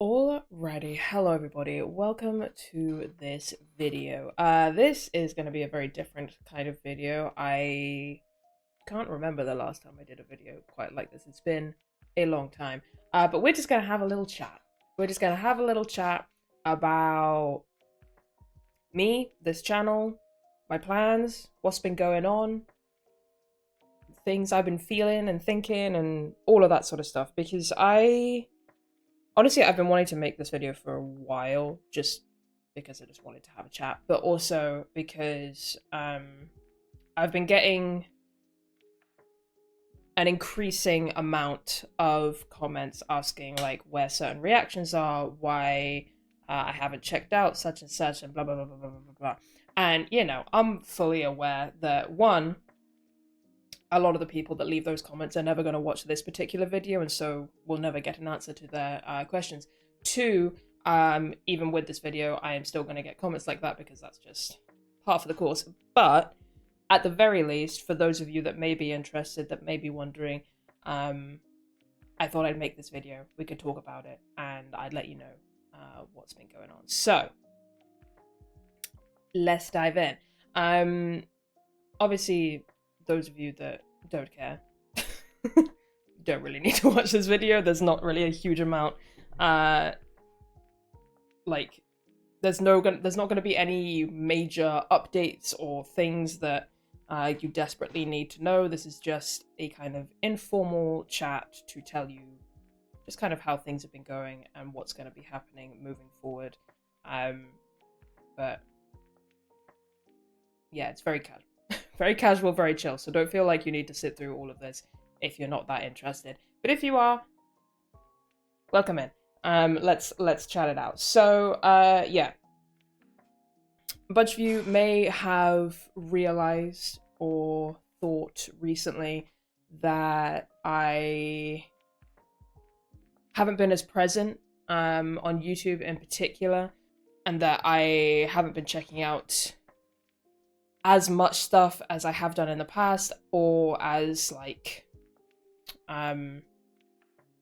Alrighty, hello everybody. Welcome to this video. This is going to be a very different kind of video. I can't remember the last time I did a video quite like this. It's been a long time. But we're just going to have a little chat. We're just going to have a little chat about me, this channel, my plans, what's been going on, things I've been feeling and thinking, and all of that sort of stuff. Because honestly, I've been wanting to make this video for a while, just because I just wanted to have a chat, but also because I've been getting an increasing amount of comments asking like where certain reactions are, why I haven't checked out such and such, and blah blah blah blah blah blah blah. And I'm fully aware that one, a lot of the people that leave those comments are never going to watch this particular video, and so we'll never get an answer to their questions. Two, even with this video, I am still going to get comments like that because that's just part of the course. But at the very least, for those of you that may be interested, that may be wondering, I thought I'd make this video. We could talk about it, and I'd let you know what's been going on. So, let's dive in. Obviously, those of you that don't care don't really need to watch this video. There's not really a huge amount. There's not going to be any major updates or things that you desperately need to know. This is just a kind of informal chat to tell you just kind of how things have been going and what's going to be happening moving forward. But yeah, it's very casual. Very casual, very chill, so don't feel like you need to sit through all of this if you're not that interested. But if you are, welcome in. Let's chat it out. So, yeah. A bunch of you may have realized or thought recently that I haven't been as present on YouTube in particular, and that I haven't been checking out as much stuff as I have done in the past, or as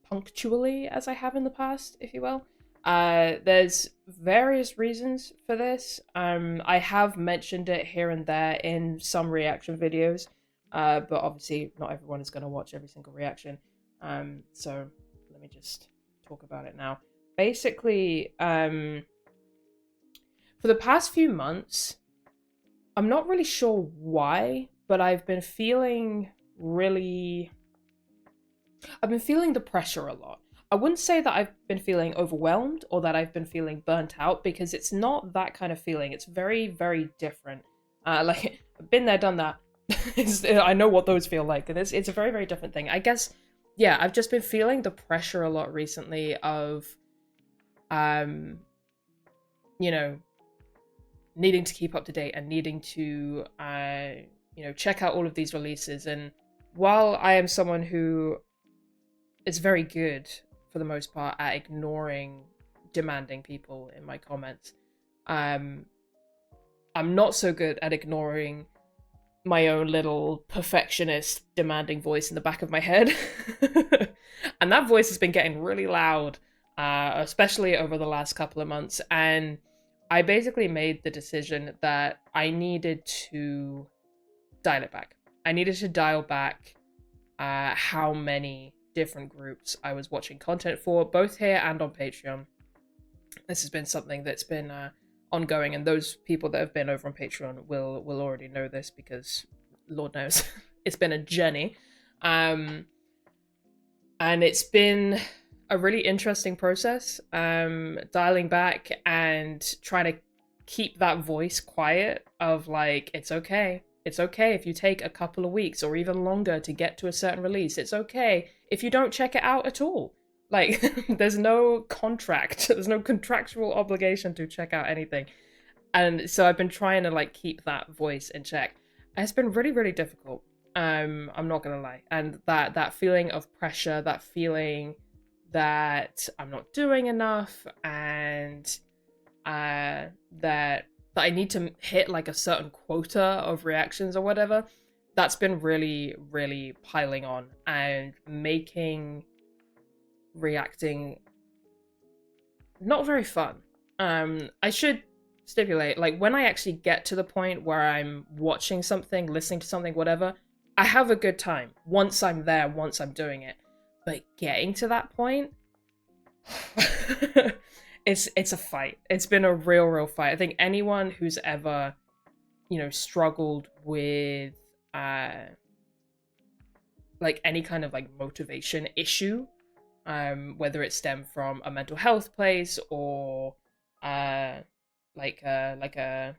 punctually as I have in the past, if you will. There's various reasons for this. I have mentioned it here and there in some reaction videos, but obviously not everyone is going to watch every single reaction. So let me just talk about it now. Basically, for the past few months, I'm not really sure why, but I've been feeling the pressure a lot. I wouldn't say that I've been feeling overwhelmed or that I've been feeling burnt out, because it's not that kind of feeling. It's very, very different. I've been there, done that. I know what those feel like, and it's a very, very different thing. I guess, yeah, I've just been feeling the pressure a lot recently of, needing to keep up to date and needing to, check out all of these releases. And while I am someone who is very good, for the most part, at ignoring demanding people in my comments, I'm not so good at ignoring my own little perfectionist demanding voice in the back of my head. And that voice has been getting really loud, especially over the last couple of months. And I basically made the decision that I needed to dial it back. I needed to dial back how many different groups I was watching content for, both here and on Patreon. This has been something that's been ongoing, and those people that have been over on Patreon will already know this, because Lord knows it's been a journey. And it's been a really interesting process, dialing back and trying to keep that voice quiet of like, it's okay if you take a couple of weeks or even longer to get to a certain release. It's okay if you don't check it out at all. Like, there's no contract, there's no contractual obligation to check out anything. And so I've been trying to like keep that voice in check. And it's been really, really difficult. I'm not gonna lie. And that feeling of pressure, that feeling that I'm not doing enough, and that I need to hit like a certain quota of reactions or whatever, that's been really, really piling on and making reacting not very fun. I should stipulate, like, when I actually get to the point where I'm watching something, listening to something, whatever, I have a good time once I'm there, once I'm doing it. But getting to that point, it's a fight. It's been a real fight. I think anyone who's ever, struggled with like any kind of like motivation issue, whether it stemmed from a mental health place or like a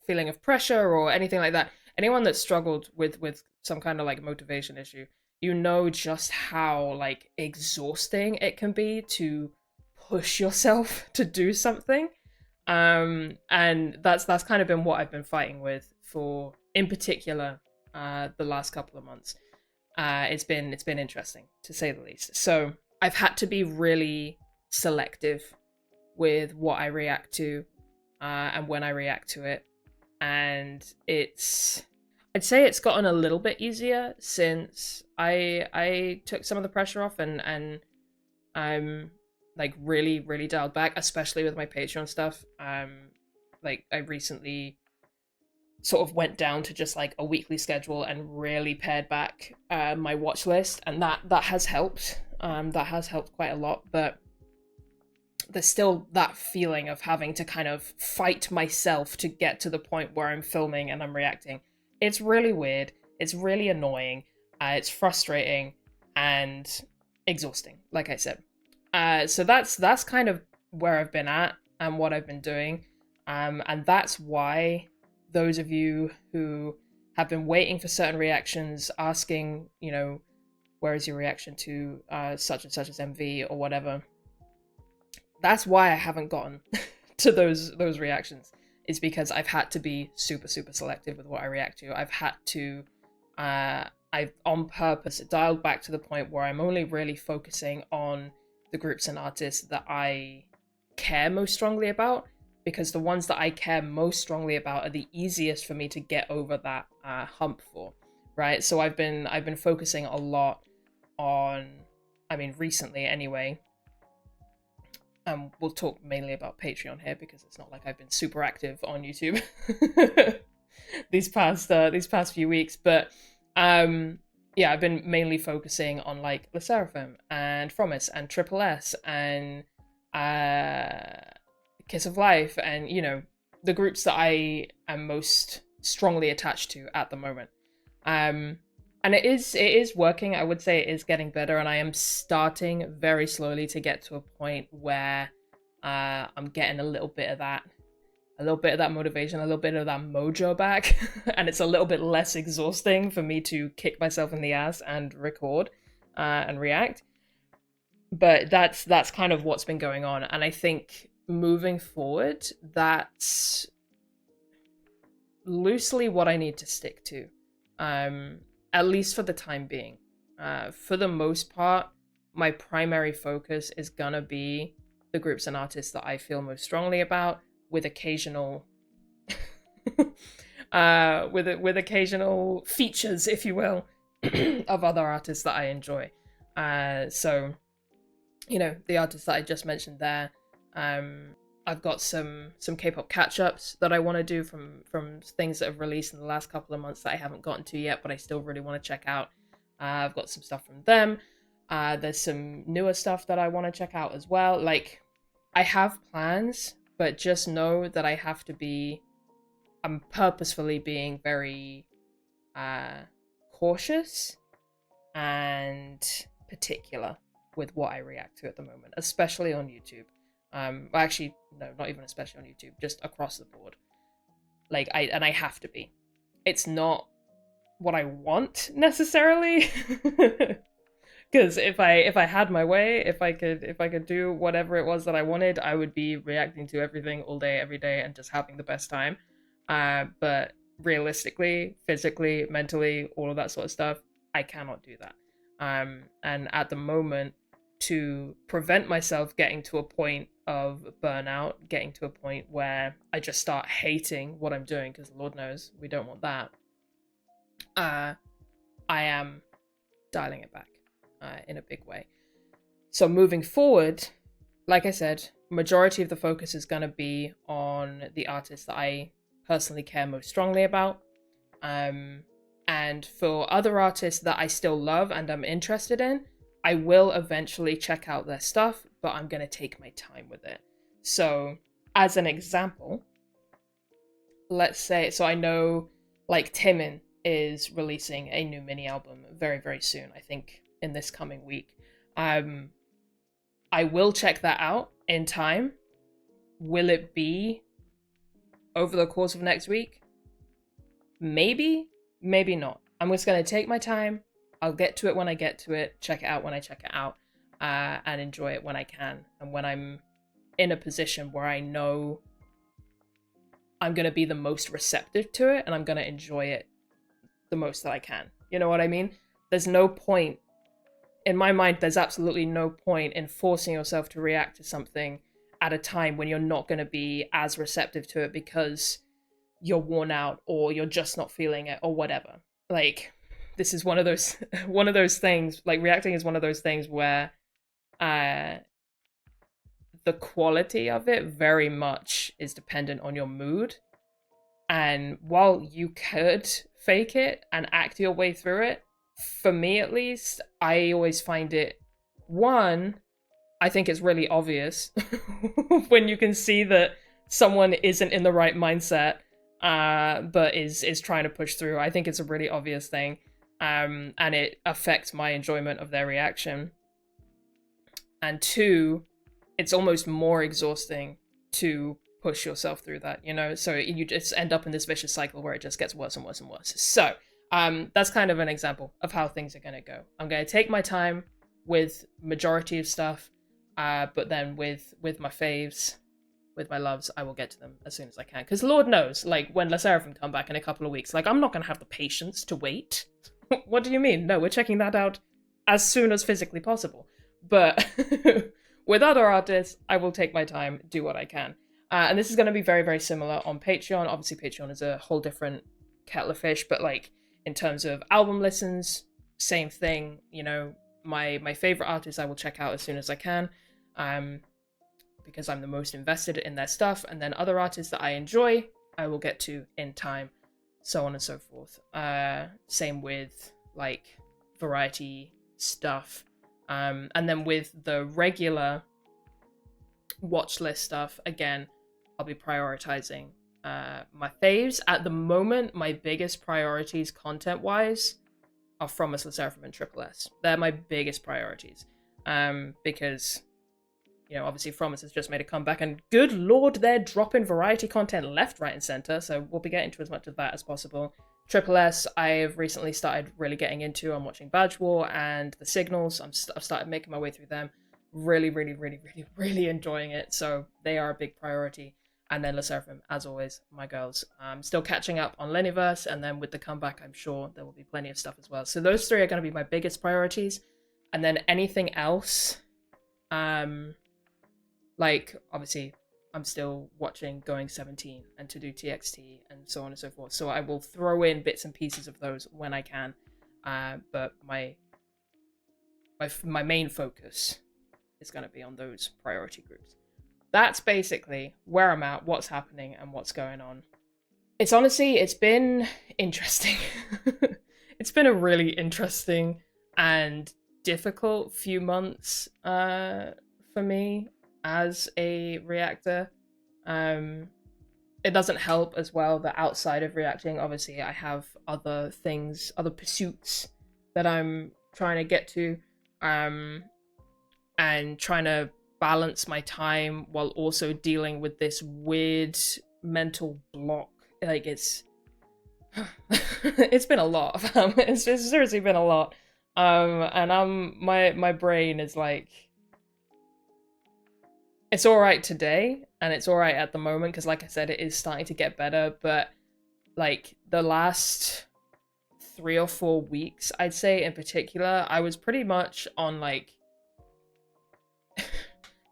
feeling of pressure or anything like that. Anyone that struggled with some kind of like motivation issue, just how like exhausting it can be to push yourself to do something. And that's kind of been what I've been fighting with for, in particular, the last couple of months. It's been interesting, to say the least. So I've had to be really selective with what I react to, and when I react to it. And I'd say it's gotten a little bit easier since I took some of the pressure off, and I'm like really dialed back, especially with my Patreon stuff. Like I recently sort of went down to just like a weekly schedule and really pared back my watch list, and that has helped. That has helped quite a lot, but there's still that feeling of having to kind of fight myself to get to the point where I'm filming and I'm reacting. It's really weird. It's really annoying. It's frustrating and exhausting, like I said. So that's kind of where I've been at and what I've been doing. And that's why those of you who have been waiting for certain reactions, asking, where is your reaction to such and such as MV or whatever, that's why I haven't gotten to those reactions. Is because I've had to be super selective with what I react to. I've had to, I've on purpose dialed back to the point where I'm only really focusing on the groups and artists that I care most strongly about, because the ones that I care most strongly about are the easiest for me to get over that hump for, right? So I've been focusing a lot on, recently anyway. We'll talk mainly about Patreon here because it's not like I've been super active on YouTube these past few weeks. But I've been mainly focusing on like Le Seraphim and Fromis and Triple S and Kiss of Life, and the groups that I am most strongly attached to at the moment. And it is working. I would say it is getting better, and I am starting very slowly to get to a point where I'm getting a little bit of that motivation, a little bit of that mojo back, and it's a little bit less exhausting for me to kick myself in the ass and record and react. But that's kind of what's been going on, and I think moving forward, that's loosely what I need to stick to. At least for the time being. For the most part, my primary focus is gonna be the groups and artists that I feel most strongly about, with occasional with occasional features, if you will, of other artists that I enjoy. So the artists that I just mentioned there, I've got some K-pop catch-ups that I want to do from things that have released in the last couple of months that I haven't gotten to yet, but I still really want to check out. I've got some stuff from them. There's some newer stuff that I want to check out as well. Like, I have plans, but just know that I'm purposefully being very cautious and particular with what I react to at the moment, especially on YouTube. Well, actually, no, not even especially on YouTube, just across the board. Like, I have to be. It's not what I want necessarily, because if I had my way, if I could do whatever it was that I wanted, I would be reacting to everything all day, every day, and just having the best time. But realistically, physically, mentally, all of that sort of stuff, I cannot do that. And at the moment, to prevent myself getting to a point of burnout, getting to a point where I just start hating what I'm doing, because Lord knows we don't want that, I am dialing it back in a big way. So moving forward, like I said, majority of the focus is going to be on the artists that I personally care most strongly about. And for other artists that I still love and I'm interested in, I will eventually check out their stuff, but I'm going to take my time with it. So, as an example, let's say, so I know like Timon is releasing a new mini album very, very soon, I think in this coming week. I will check that out in time. Will it be over the course of next week? Maybe, maybe not. I'm just going to take my time. I'll get to it when I get to it, check it out when I check it out, and enjoy it when I can. And when I'm in a position where I know I'm going to be the most receptive to it and I'm going to enjoy it the most that I can. You know what I mean? There's no point, in my mind, there's absolutely no point in forcing yourself to react to something at a time when you're not going to be as receptive to it because you're worn out or you're just not feeling it or whatever. Like, this is one of those things, like reacting is one of those things where the quality of it very much is dependent on your mood. And while you could fake it and act your way through it, for me at least, I always find it, one, I think it's really obvious when you can see that someone isn't in the right mindset, but is trying to push through. I think it's a really obvious thing, and it affects my enjoyment of their reaction. And two, it's almost more exhausting to push yourself through that, you know? So you just end up in this vicious cycle where it just gets worse and worse and worse. So that's kind of an example of how things are going to go. I'm going to take my time with majority of stuff, but then with my faves, with my loves, I will get to them as soon as I can. Because Lord knows, like, when La Seraphim come back in a couple of weeks, like, I'm not going to have the patience to wait. What do you mean? No, we're checking that out as soon as physically possible. But with other artists, I will take my time, do what I can. And this is going to be very, very similar on Patreon. Obviously, Patreon is a whole different kettle of fish, but like in terms of album listens, same thing. You know, my favorite artists I will check out as soon as I can, because I'm the most invested in their stuff. And then other artists that I enjoy, I will get to in time, so on and so forth. Same with like variety stuff. And then with the regular watch list stuff, again, I'll be prioritizing my faves. At the moment, my biggest priorities content-wise are From Us, La Seraphim, and Triple S. They're my biggest priorities. Because, you know, obviously From Us has just made a comeback, and good lord, they're dropping variety content left, right, and center, so we'll be getting to as much of that as possible. Triple S, I've recently started really getting into. I'm watching Badge War and The Signals. I've started making my way through them. Really, really, really, really, really enjoying it. So they are a big priority. And then La Seraphim, as always, my girls. I'm still catching up on Leniverse, and then with the comeback, I'm sure there will be plenty of stuff as well. So those three are going to be my biggest priorities. And then anything else, like, obviously, I'm still watching Going 17 and To Do TXT and so on and so forth. So I will throw in bits and pieces of those when I can. But my main focus is going to be on those priority groups. That's basically where I'm at, what's happening, and what's going on. It's been interesting. It's been a really interesting and difficult few months for me as a reactor. It doesn't help as well that outside of reacting, obviously I have other things, other pursuits that I'm trying to get to, and trying to balance my time while also dealing with this weird mental block. Like, it's been a lot. It's seriously been a lot. And my brain is like, it's all right today, and it's all right at the moment, because like I said, it is starting to get better, but like the last 3 or 4 weeks, I'd say in particular, I was pretty much on like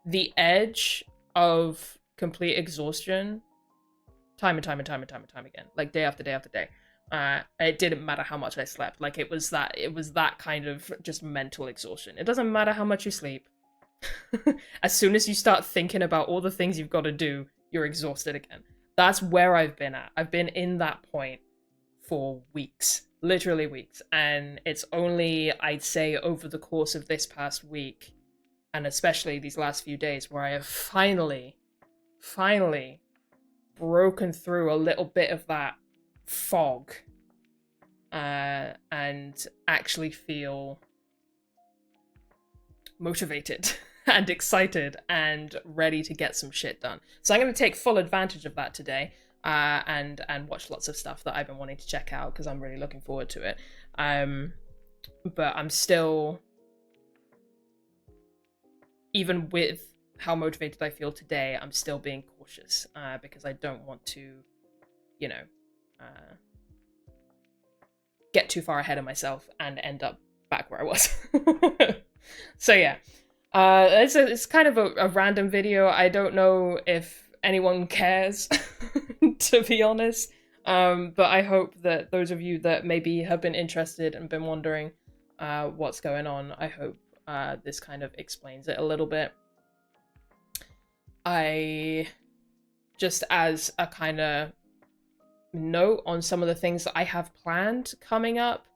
the edge of complete exhaustion time and time and time and time and time again, like day after day after day. It didn't matter how much I slept. Like, it was that kind of just mental exhaustion. It doesn't matter how much you sleep. As soon as you start thinking about all the things you've got to do, you're exhausted again. That's where I've been at. I've been in that point for weeks, literally weeks. And it's only, I'd say, over the course of this past week, and especially these last few days, where I have finally broken through a little bit of that fog and actually feel motivated and excited and ready to get some shit done. So I'm going to take full advantage of that today and watch lots of stuff that I've been wanting to check out because I'm really looking forward to it. But I'm still, even with how motivated I feel today, I'm still being cautious because I don't want to, you know, get too far ahead of myself and end up back where I was. So yeah, it's kind of a random video. I don't know if anyone cares, to be honest. But I hope that those of you that maybe have been interested and been wondering what's going on, I hope this kind of explains it a little bit. I, just as a kind of note on some of the things that I have planned coming up,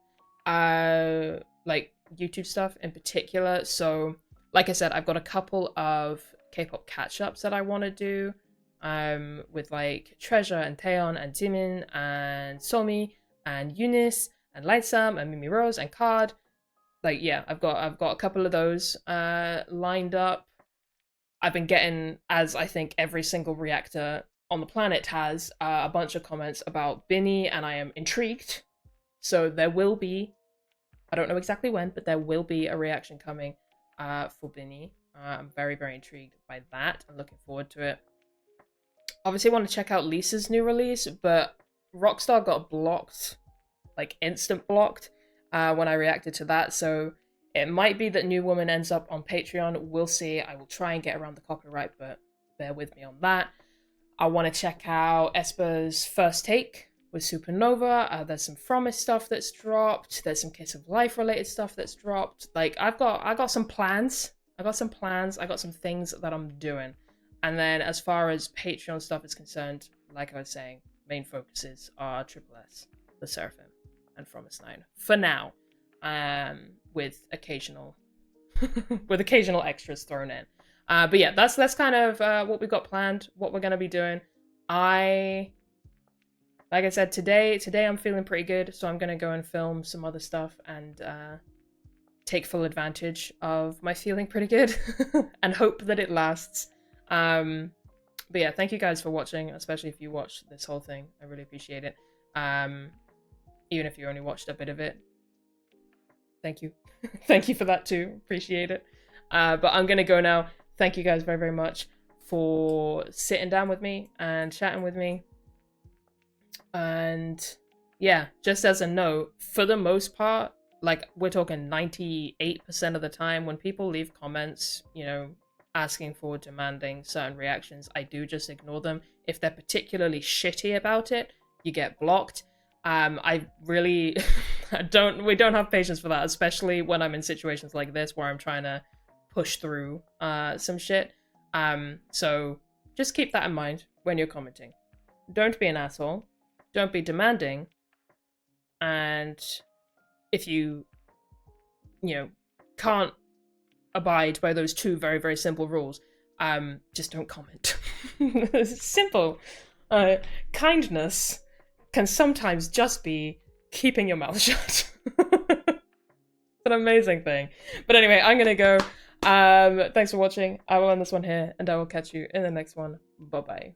like YouTube stuff in particular. So, like I said, I've got a couple of K-pop catch-ups that I want to do, with like Treasure and Taeyeon and Jimin and Somi and Eunice and Lightsam and Mimi Rose and Card. Like, yeah, I've got a couple of those lined up. I've been getting, as I think every single reactor on the planet has, a bunch of comments about Binny, and I am intrigued. So there will be, I don't know exactly when, but there will be a reaction coming for Binny. I'm very, very intrigued by that. I'm looking forward to it. Obviously, I want to check out Lisa's new release, but Rockstar got blocked, like instant blocked, when I reacted to that. So it might be that New Woman ends up on Patreon. We'll see. I will try and get around the copyright, but bear with me on that. I want to check out Esper's first take with Supernova. There's some Promise stuff that's dropped. There's some Kiss of Life related stuff that's dropped. Like, I got some plans. I got some things that I'm doing. And then as far as Patreon stuff is concerned, like I was saying, main focuses are Triple S, The Seraphim, and Promise 9 for now. With occasional extras thrown in. But yeah, that's kind of what we got planned, what we're gonna be doing. Like I said, today I'm feeling pretty good, so I'm gonna go and film some other stuff and take full advantage of my feeling pretty good and hope that it lasts. But yeah, thank you guys for watching, especially if you watched this whole thing. I really appreciate it. Even if you only watched a bit of it. Thank you. Thank you for that too. Appreciate it. But I'm gonna go now. Thank you guys very, very much for sitting down with me and chatting with me. And yeah, just as a note, for the most part, like we're talking 98% of the time, when people leave comments, you know, asking for, demanding certain reactions, I do just ignore them. If they're particularly shitty about it, you get blocked. I really we don't have patience for that, especially when I'm in situations like this where I'm trying to push through some shit. So just keep that in mind when you're commenting. Don't be an asshole. Don't be demanding. And if you can't abide by those two very, very simple rules, just don't comment. Simple. Kindness can sometimes just be keeping your mouth shut. It's an amazing thing. But anyway, I'm gonna go. Thanks for watching. I will end this one here, and I will catch you in the next one. Bye-bye.